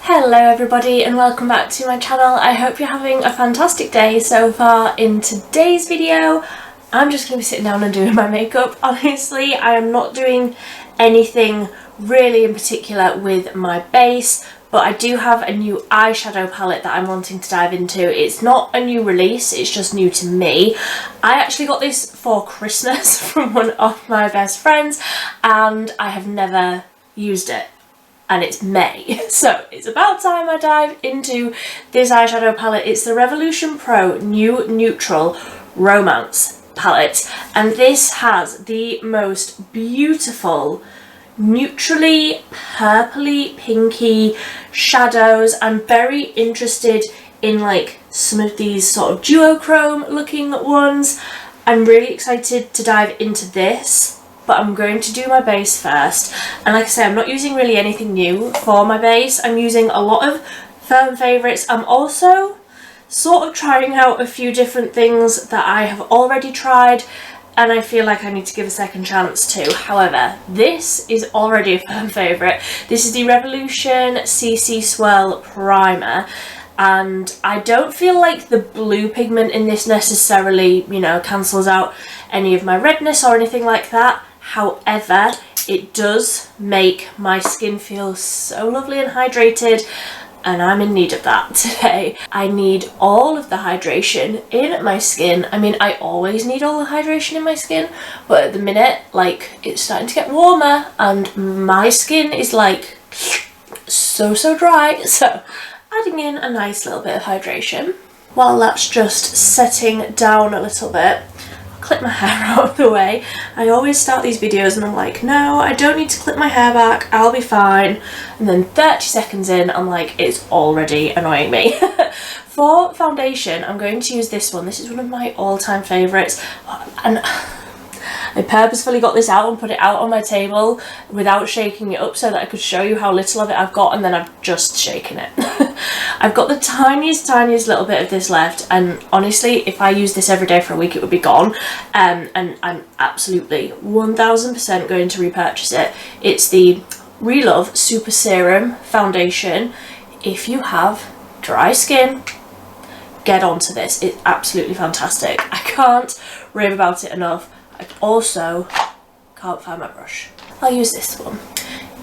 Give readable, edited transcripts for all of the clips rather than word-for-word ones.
Hello everybody and welcome back to my channel. I hope you're having a fantastic day so far. In today's video I'm just going to be sitting down and doing my makeup. Honestly, I am not doing anything really in particular with my base, but I do have a new eyeshadow palette that I'm wanting to dive into. It's not a new release, it's just new to me. I actually got this for Christmas from one of my best friends and I have never used it. And it's May, so it's about time I dive into this eyeshadow palette. It's the Revolution Pro New Neutral Romance palette, and this has the most beautiful neutrally purpley pinky shadows. I'm very interested in like some of these sort of duochrome looking ones. I'm really excited to dive into this, but I'm going to do my base first. And like I say, I'm not using really anything new for my base. I'm using a lot of firm favourites. I'm also sort of trying out a few different things that I have already tried and I feel like I need to give a second chance to. However, this is already a firm favourite. This is the Revolution CC Swirl Primer. And I don't feel like the blue pigment in this necessarily, you know, cancels out any of my redness or anything like that. However, it does make my skin feel so lovely and hydrated, and I'm in need of that today. I need all of the hydration in my skin. I mean, I always need all the hydration in my skin, but at the minute, like, it's starting to get warmer and my skin is like so dry, so adding in a nice little bit of hydration. While that's just setting down a little bit, clip my hair out of the way. I always start these videos and I'm like, no, I don't need to clip my hair back, I'll be fine. And then 30 seconds in, I'm like, it's already annoying me. For foundation, I'm going to use this one. This is one of my all-time favourites. And I purposefully got this out and put it out on my table without shaking it up so that I could show you how little of it I've got, and then I've just shaken it. I've got the tiniest little bit of this left, and honestly, if I used this every day for a week, it would be gone. And I'm absolutely 1000% going to repurchase it. It's the Relove Super Serum Foundation. If you have dry skin, get onto this. It's absolutely fantastic. I can't rave about it enough. I also can't find my brush. I'll use this one.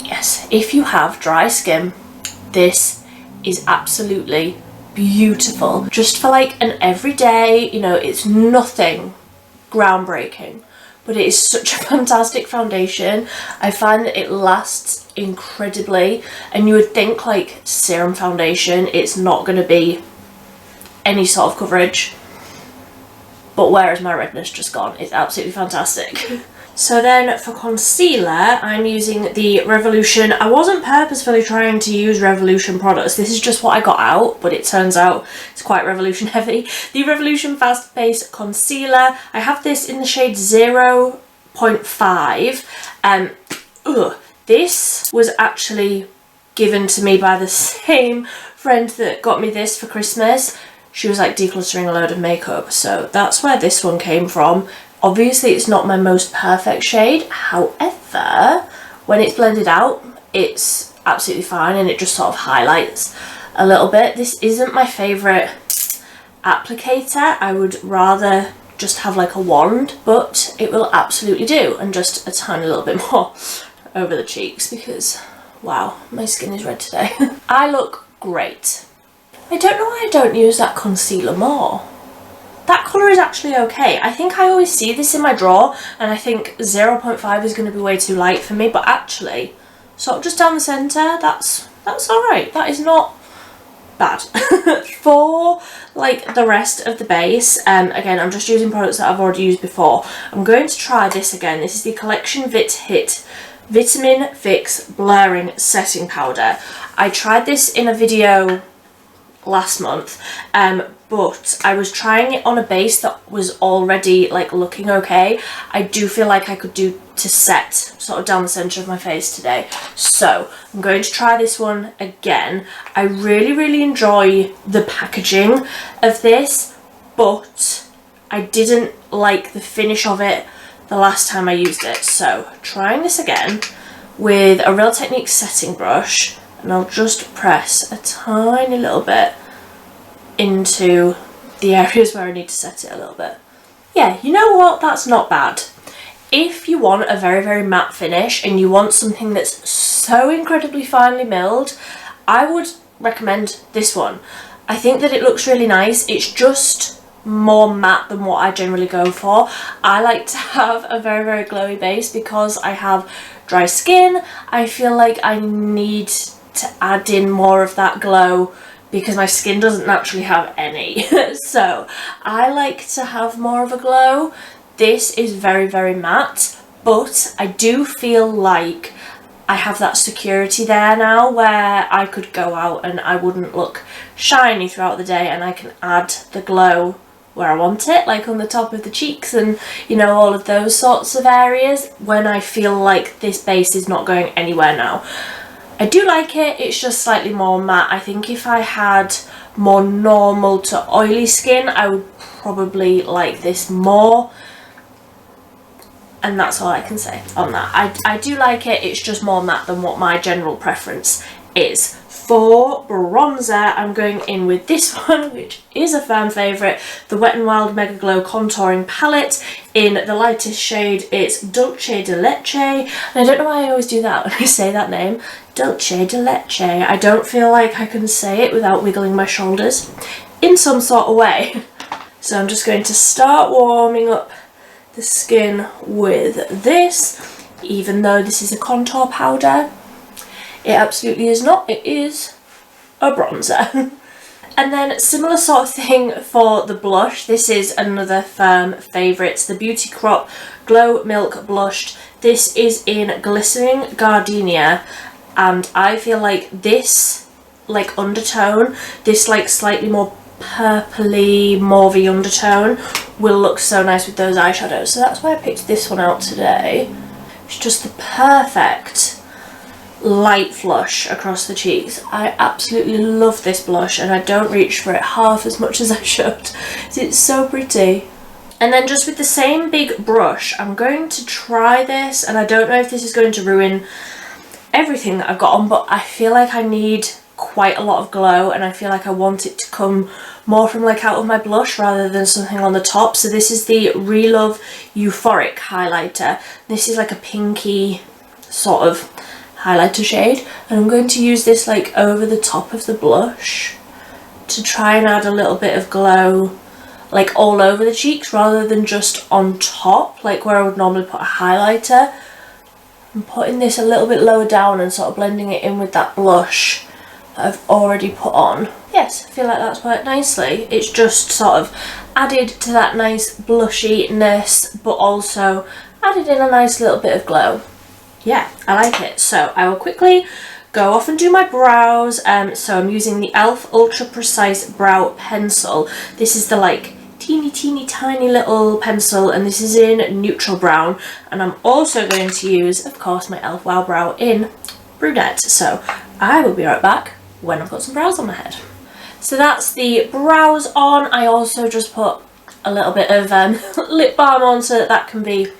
Yes, if you have dry skin, this is absolutely beautiful. Just for like an everyday, you know, it's nothing groundbreaking, but it is such a fantastic foundation. I find that it lasts incredibly, and you would think like serum foundation, it's not going to be any sort of coverage. But where is my redness just gone? It's absolutely fantastic. So then for concealer, I'm using the Revolution. I wasn't purposefully trying to use Revolution products. This is just what I got out, but it turns out it's quite Revolution heavy. The Revolution Fast Base Concealer. I have this in the shade 0.5. This was actually given to me by the same friend that got me this for Christmas. She was like decluttering a load of makeup, so that's where this one came from. Obviously it's not my most perfect shade, however, when it's blended out, it's absolutely fine and it just sort of highlights a little bit. This isn't my favourite applicator. I would rather just have like a wand, but it will absolutely do, and just a tiny little bit more over the cheeks because, wow, my skin is red today. I look great. I don't know why I don't use that concealer more. That colour is actually okay. I think I always see this in my drawer and I think 0.5 is going to be way too light for me, but actually, sort of just down the centre, that's alright. That is not bad. For like the rest of the base, again, I'm just using products that I've already used before. I'm going to try this again. This is the Collection VitHit Vitamin Fix Blurring Setting Powder. I tried this in a video last month, but I was trying it on a base that was already like looking okay. I do feel like I could do to set sort of down the centre of my face today, so I'm going to try this one again. I really enjoy the packaging of this, but I didn't like the finish of it the last time I used it, so trying this again with a Real Techniques setting brush. and I'll just press a tiny little bit into the areas where I need to set it a little bit. Yeah, you know what? That's not bad. If you want a very, very matte finish and you want something that's so incredibly finely milled, I would recommend this one. I think that it looks really nice. It's just more matte than what I generally go for. I like to have a very, very glowy base because I have dry skin. I feel like I need to add in more of that glow because my skin doesn't naturally have any. So I like to have more of a glow. This is very, very matte, but I do feel like I have that security there now where I could go out and I wouldn't look shiny throughout the day, and I can add the glow where I want it, like on the top of the cheeks and, you know, all of those sorts of areas when I feel like this base is not going anywhere now. I do like it, it's just slightly more matte. I think if I had more normal to oily skin, I would probably like this more. And that's all I can say on that. I do like it, it's just more matte than what my general preference is. For bronzer, I'm going in with this one, which is a fan favourite, the Wet n Wild Mega Glow Contouring Palette. In the lightest shade, it's Dulche de Leche. And I don't know why I always do that when I say that name. Dulche de Leche. I don't feel like I can say it without wiggling my shoulders in some sort of way. So I'm just going to start warming up the skin with this, even though this is a contour powder. It absolutely is not, it is a bronzer. And then similar sort of thing for the blush. This is another firm favourite, the Beauty Crop Glow Milk Blushed. This is in Glistening Gardenia, and I feel like this like undertone, this like slightly more purpley mauvey undertone will look so nice with those eyeshadows. So that's why I picked this one out today. It's just the perfect light flush across the cheeks. I absolutely love this blush and I don't reach for it half as much as I should. It's so pretty. And then just with the same big brush, I'm going to try this, and I don't know if this is going to ruin everything that I've got on, but I feel like I need quite a lot of glow and I feel like I want it to come more from like out of my blush rather than something on the top. So this is the Relove Euphoric highlighter. This is like a pinky sort of highlighter shade, and I'm going to use this like over the top of the blush to try and add a little bit of glow like all over the cheeks rather than just on top like where I would normally put a highlighter. I'm putting this a little bit lower down and sort of blending it in with that blush that I've already put on. Yes, I feel like that's worked nicely. It's just sort of added to that nice blushiness but also added in a nice little bit of glow. Yeah, I like it. So I will quickly go off and do my brows. So I'm using the e.l.f. Ultra Precise Brow Pencil. This is the like teeny tiny little pencil, and this is in neutral brown. And I'm also going to use, of course, my e.l.f. Wow Brow in brunette. So I will be right back when I've got some brows on my head. So that's the brows on. I also just put a little bit of lip balm on so that can be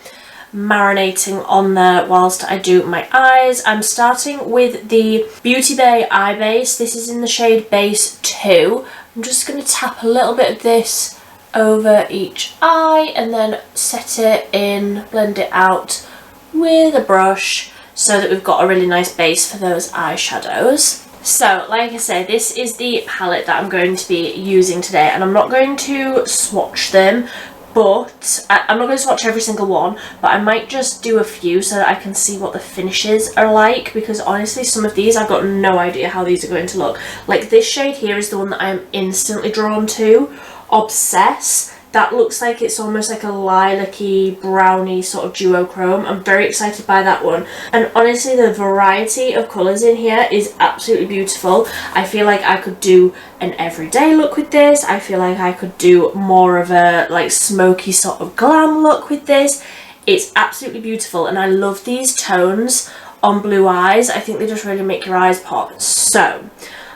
marinating on there whilst I do my eyes. I'm starting with the Beauty Bay Eye Base. This is in the shade Base 2. I'm just going to tap a little bit of this over each eye and then set it in, blend it out with a brush so that we've got a really nice base for those eyeshadows. So like I say, this is the palette that I'm going to be using today, and I'm not going to swatch them, but I'm not going to swatch every single one, but I might just do a few so that I can see what the finishes are like, because honestly some of these I've got no idea how these are going to look. Like this shade here is the one that I am instantly drawn to, Obsess. That looks like it's almost like a lilac-y, browny sort of duochrome. I'm very excited by that one. And honestly, the variety of colours in here is absolutely beautiful. I feel like I could do an everyday look with this. I feel like I could do more of a like smoky sort of glam look with this. It's absolutely beautiful, and I love these tones on blue eyes. I think they just really make your eyes pop. So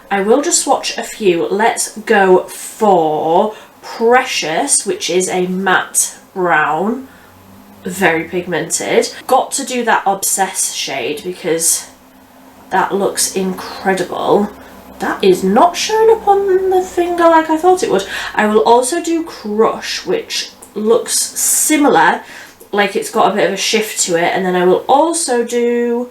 I will just swatch a few. Let's go for Precious, which is a matte brown, very pigmented. Got to do that Obsess shade because That looks incredible. That is not showing up on the finger like I thought it would. I will also do Crush, which looks similar, like it's got a bit of a shift to it, and then I will also do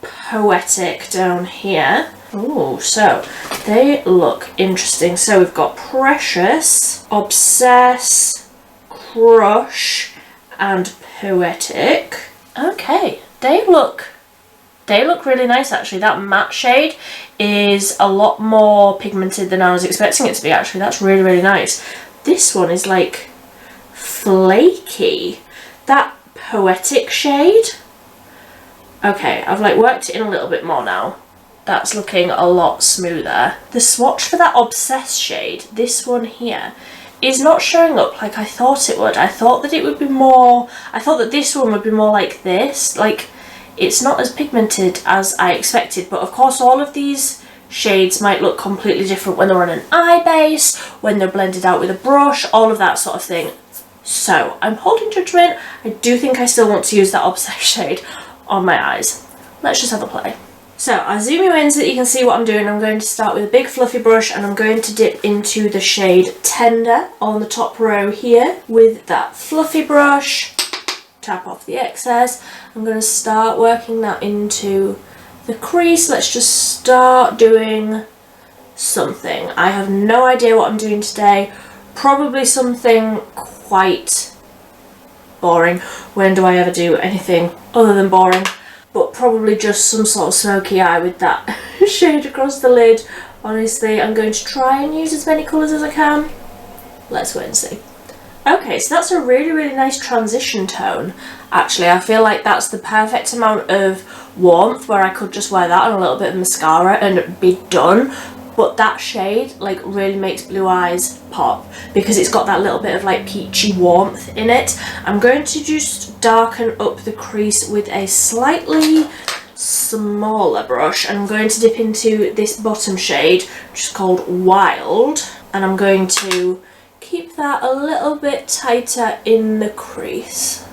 Poetic down here. Oh, so they look interesting. So we've got Precious, Obsess, Crush, and Poetic. Okay, they look really nice actually. That matte shade is a lot more pigmented than I was expecting it to be actually. That's really, really nice. This one is like flaky. That Poetic shade. Okay, I've like worked it in a little bit more now. That's looking a lot smoother. The swatch for that Obsess shade, this one here, is not showing up like I thought it would. I thought that it would be more, I thought that this one would be more like this. Like, it's not as pigmented as I expected, but of course all of these shades might look completely different when they're on an eye base, when they're blended out with a brush, all of that sort of thing. So I'm holding judgment. I do think I still want to use that Obsess shade on my eyes. Let's just have a play. So I'll zoom you in so that you can see what I'm doing. I'm going to start with a big fluffy brush and I'm going to dip into the shade Tender on the top row here with that fluffy brush. Tap off the excess. I'm going to start working that into the crease. Let's just start doing something. I have no idea what I'm doing today. Probably something quite boring. When do I ever do anything other than boring? But probably just some sort of smoky eye with that shade across the lid. Honestly, I'm going to try and use as many colours as I can. Let's wait and see. Okay, so that's a really, really nice transition tone. Actually, I feel like that's the perfect amount of warmth where I could just wear that and a little bit of mascara and be done. But that shade like really makes blue eyes pop because it's got that little bit of like peachy warmth in it. I'm going to just darken up the crease with a slightly smaller brush and I'm going to dip into this bottom shade which is called Wild, and I'm going to keep that a little bit tighter in the crease.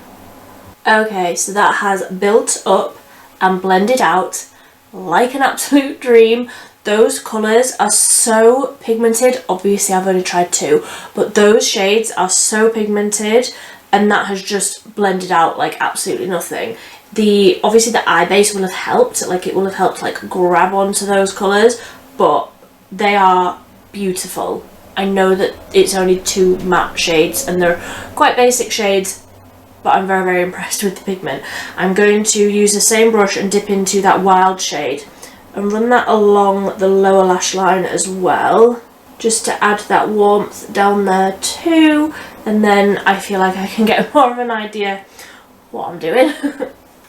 Okay, so that has built up and blended out like an absolute dream. Those colours are so pigmented. Obviously I've only tried two, but those shades are so pigmented and that has just blended out like absolutely nothing. Obviously the eye base will have helped, like it will have helped like grab onto those colours, but they are beautiful. I know that it's only two matte shades and they're quite basic shades, but I'm very, very impressed with the pigment. I'm going to use the same brush and dip into that Wild shade and run that along the lower lash line as well, just to add that warmth down there too, and then I feel like I can get more of an idea what I'm doing.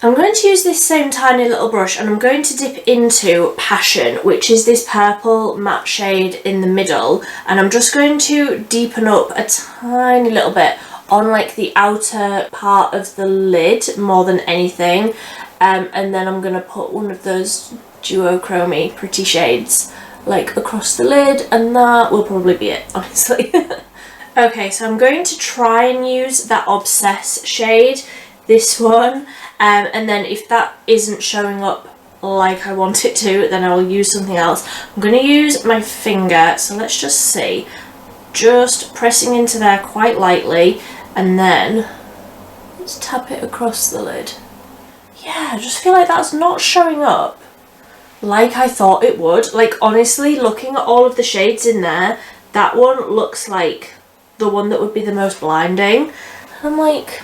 I'm going to use this same tiny little brush and I'm going to dip into Passion, which is this purple matte shade in the middle, and I'm just going to deepen up a tiny little bit on like the outer part of the lid more than anything, and then I'm going to put one of those duochromy pretty shades like across the lid, and that will probably be it, honestly. Okay, so I'm going to try and use that Obsess shade, this one, and then if that isn't showing up like I want it to, then I will use something else. I'm going to use my finger, so let's just see, just pressing into there quite lightly, and then let's tap it across the lid. Yeah, I just feel like that's not showing up like I thought it would. Like honestly, looking at all of the shades in there, that one looks like the one that would be the most blinding. I'm like,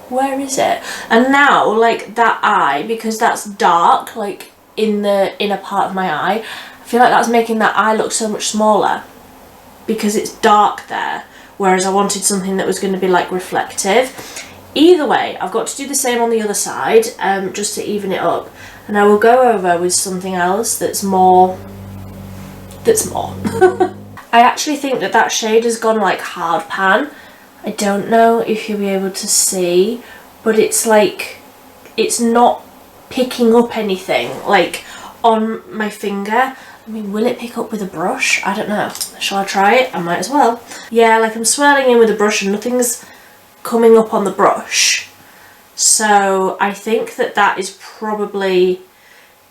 where is it? And now like that eye, because that's dark like in the inner part of my eye, I feel like that's making that eye look so much smaller because it's dark there, whereas I wanted something that was going to be like reflective. Either way, I've got to do the same on the other side, just to even it up. And I will go over with something else that's more. I actually think that that shade has gone like hard pan. I don't know if you'll be able to see, but it's like, it's not picking up anything like on my finger. I mean, will it pick up with a brush? I don't know. Shall I try it? I might as well. Yeah, like I'm swirling in with a brush and nothing's coming up on the brush. So I think that that is probably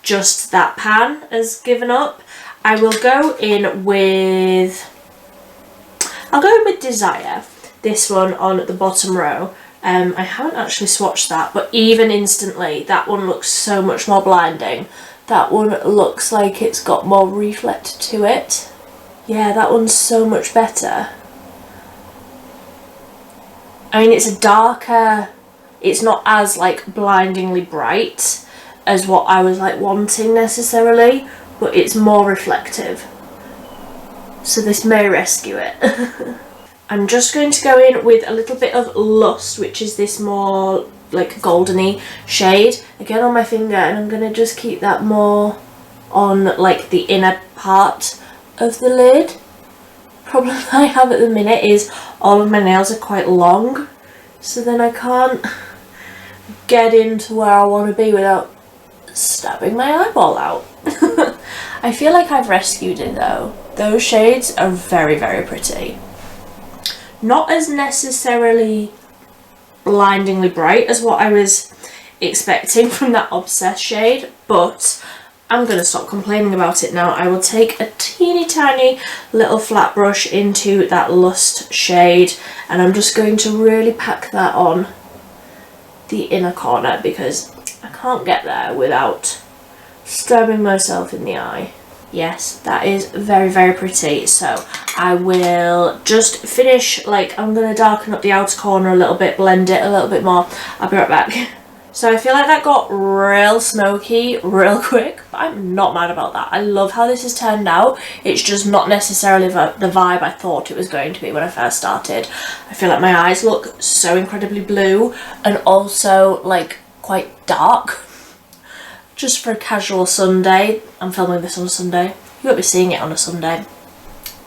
just that pan has given up. I will go in with, I'll go in with Desire, this one on the bottom row. I haven't actually swatched that, but even instantly that one looks so much more blinding. That one looks like it's got more reflect to it. Yeah, that one's so much better. I mean, it's a darker, it's not as like blindingly bright as what I was like wanting necessarily, but it's more reflective. So this may rescue it. I'm just going to go in with a little bit of Lust, which is this more like goldeny shade, again on my finger, and I'm going to just keep that more on like the inner part of the lid. Problem I have at the minute is all of my nails are quite long, so then I can't get into where I want to be without stabbing my eyeball out. I feel like I've rescued it though. Those shades are very, very pretty. Not as necessarily blindingly bright as what I was expecting from that Obsessed shade, but I'm going to stop complaining about it now. I will take a teeny tiny little flat brush into that Lust shade, and I'm just going to really pack that on the inner corner because I can't get there without stabbing myself in the eye. Yes, that is very, very pretty. So I will just finish, like, I'm going to darken up the outer corner a little bit, blend it a little bit more. I'll be right back. So I feel like that got real smoky real quick, but I'm not mad about that. I love how this has turned out. It's just not necessarily the vibe I thought it was going to be when I first started. I feel like my eyes look so incredibly blue and also like quite dark. Just for a casual Sunday. I'm filming this on a Sunday. You won't be seeing it on a Sunday.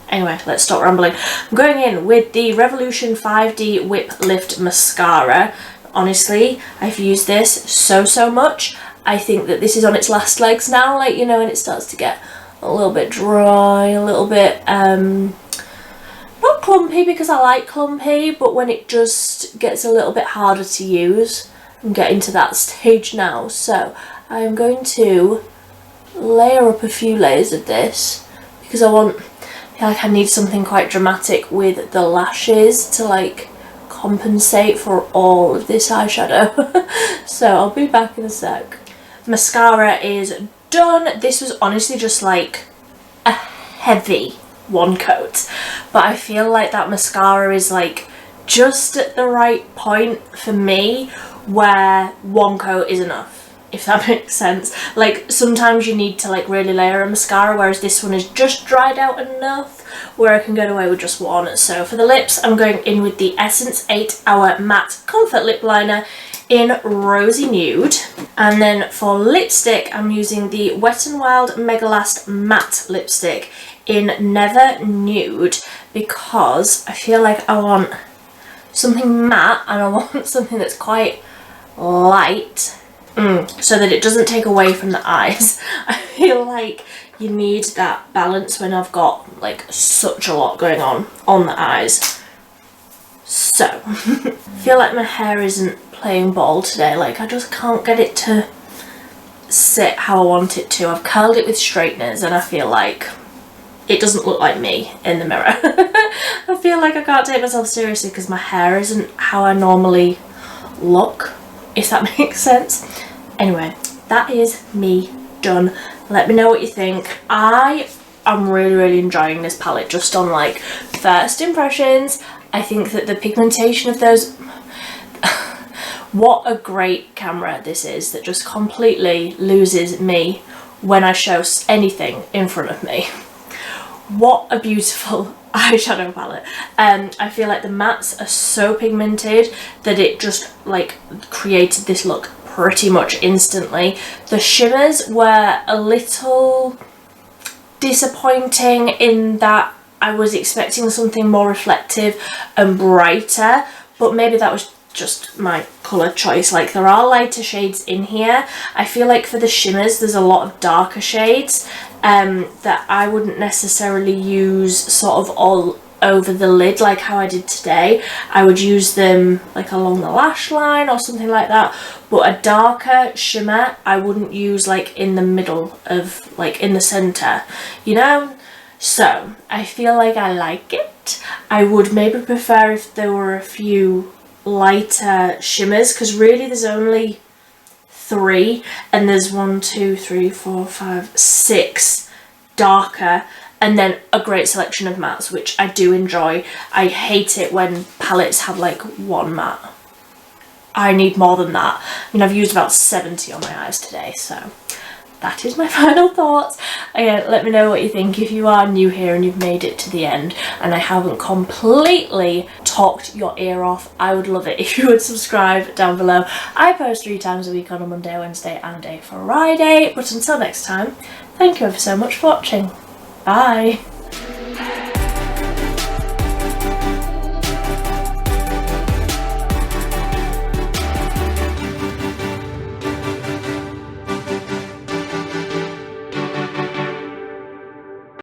Anyway, let's stop rambling. I'm going in with the Revolution 5D Whip Lift Mascara. Honestly, I've used this so much. I think that this is on its last legs now, like, you know, when it starts to get a little bit dry, a little bit, not clumpy because I like clumpy, but when it just gets a little bit harder to use. I'm getting to that stage now, so I am going to layer up a few layers of this because I feel like I need something quite dramatic with the lashes to like compensate for all of this eyeshadow. So I'll be back in a sec. Mascara is done. This was honestly just like a heavy one coat, but I feel like that mascara is like just at the right point for me where one coat is enough, if that makes sense. Like sometimes you need to like really layer a mascara, whereas this one is just dried out enough where I can get away with just one. So for the lips, I'm going in with the Essence 8 Hour Matte Comfort Lip Liner in Rosy Nude. And then for lipstick, I'm using the Wet n Wild Mega Last Matte Lipstick in Never Nude because I feel like I want something matte and I want something that's quite light so that it doesn't take away from the eyes. I feel like you need that balance when I've got like such a lot going on the eyes. So I feel like my hair isn't playing ball today. Like I just can't get it to sit how I want it to. I've curled it with straighteners and I feel like it doesn't look like me in the mirror. I feel like I can't take myself seriously because my hair isn't how I normally look, if that makes sense. Anyway, that is me done. Let me know what you think. I am really enjoying this palette just on like first impressions. I think that the pigmentation of those what a great camera this is that just completely loses me when I show anything in front of me. What a beautiful eyeshadow palette. I feel like the mattes are so pigmented that it just like created this look pretty much instantly. The shimmers were a little disappointing in that I was expecting something more reflective and brighter, but maybe that was just my colour choice. Like there are lighter shades in here. I feel like for the shimmers there's a lot of darker shades that I wouldn't necessarily use sort of all over the lid like how I did today. I would use them like along the lash line or something like that, but a darker shimmer I wouldn't use like in the middle of, like in the center, you know? So I feel like I like it. I would maybe prefer if there were a few lighter shimmers, because really there's only 3 and there's 1, 2, 3, 4, 5, 6 darker, and then a great selection of mattes, which I do enjoy. I hate it when palettes have like 1 matte. I need more than that. I mean, I've used about 70 on my eyes today, so that is my final thoughts. Again, let me know what you think if you are new here and you've made it to the end and I haven't completely talked your ear off. I would love it if you would subscribe down below. I post 3 times a week on a Monday, Wednesday and a Friday. But until next time, thank you ever so much for watching. Bye.